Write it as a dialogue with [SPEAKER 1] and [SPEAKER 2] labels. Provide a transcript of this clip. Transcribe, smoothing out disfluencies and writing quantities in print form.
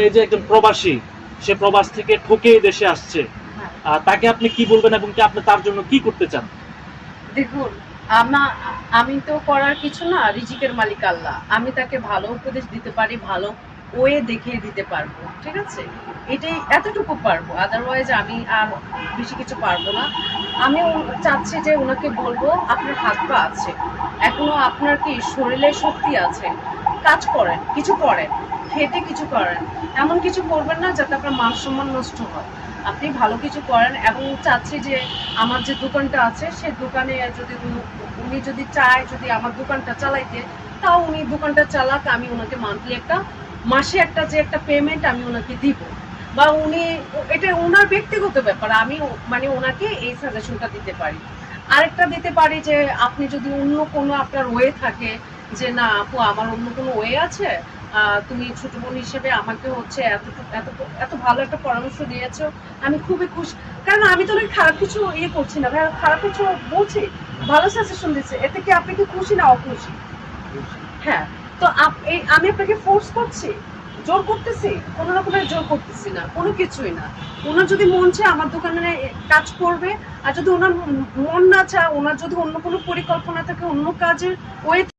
[SPEAKER 1] এই যে একজন প্রবাসী, সে প্রবাস থেকে ঠকে দেশে আসছে, তাকে আপনি কি বলবেন এবং আপনি তার জন্য কি করতে চান?
[SPEAKER 2] দেখুন, আমি তো করার কিছু না, রিজিকের মালিক আল্লাহ। আমি তাকে ভালো উপদেশ দিতে পারি, ভালো ওয়ে দেখিয়ে দিতে পারবো, ঠিক আছে? এটাই, এতটুকু পারবো, আদারওয়াইজ আমি আর বেশি কিছু পারবো না। আমি চাচ্ছি যে ওনাকে বলবো, আপনার হাত পা আছে, এখনো আপনার কি শরীরে শক্তি আছে, কাজ করেন, কিছু করেন, খেটে কিছু করেন, এমন কিছু করবেন না যাতে আপনার মান সম্মান নষ্ট হয়। আপনি ভালো কিছু করেন। এবং চাচ্ছি যে আমার যে দোকানটা আছে সে দোকানে যদি উনি যদি চায় যদি আমার দোকানটা চালাইতে, তাও উনি দোকানটা চালাক, আমি ওনাকে মান্থলি একটা, মাসে একটা যে একটা পেমেন্ট আমি ওনাকে দিব, বা উনি, এটা ওনার ব্যক্তিগত ব্যাপার, আমি মানে ওনাকে এই সাজেশনটা দিতে পারি। আরেকটা দিতে পারি যে আপনি যদি অন্য কোনো আপনার ওয়ে থাকে, যে না আপু আমার অন্য কোনো ওয়ে আছে, তুমি ছোট বোন হিসেবে আমাকে হচ্ছে এত এত এত ভালো একটা পরামর্শ দিয়েছো, আমি খুবই খুশি। কারণ আমি তো অনেক খারাপ কিছু ইয়ে করছি না ভাই, খারাপ কিছু বলছি, ভালো সাজেশন দিচ্ছে, এতে কি আপনি কি খুশি না অখুশি? হ্যাঁ। তো আমি আপনাকে ফোর্স করছি, জোর করতেছি? কোনো রকমের জোর করতেছি না, কোনো কিছুই না। ওনার যদি মন চায় আমার দোকানে কাজ করবে, আর যদি ওনার মন না চায়, ওনার যদি অন্য কোনো পরিকল্পনা থাকে, অন্য কাজের ওয়ে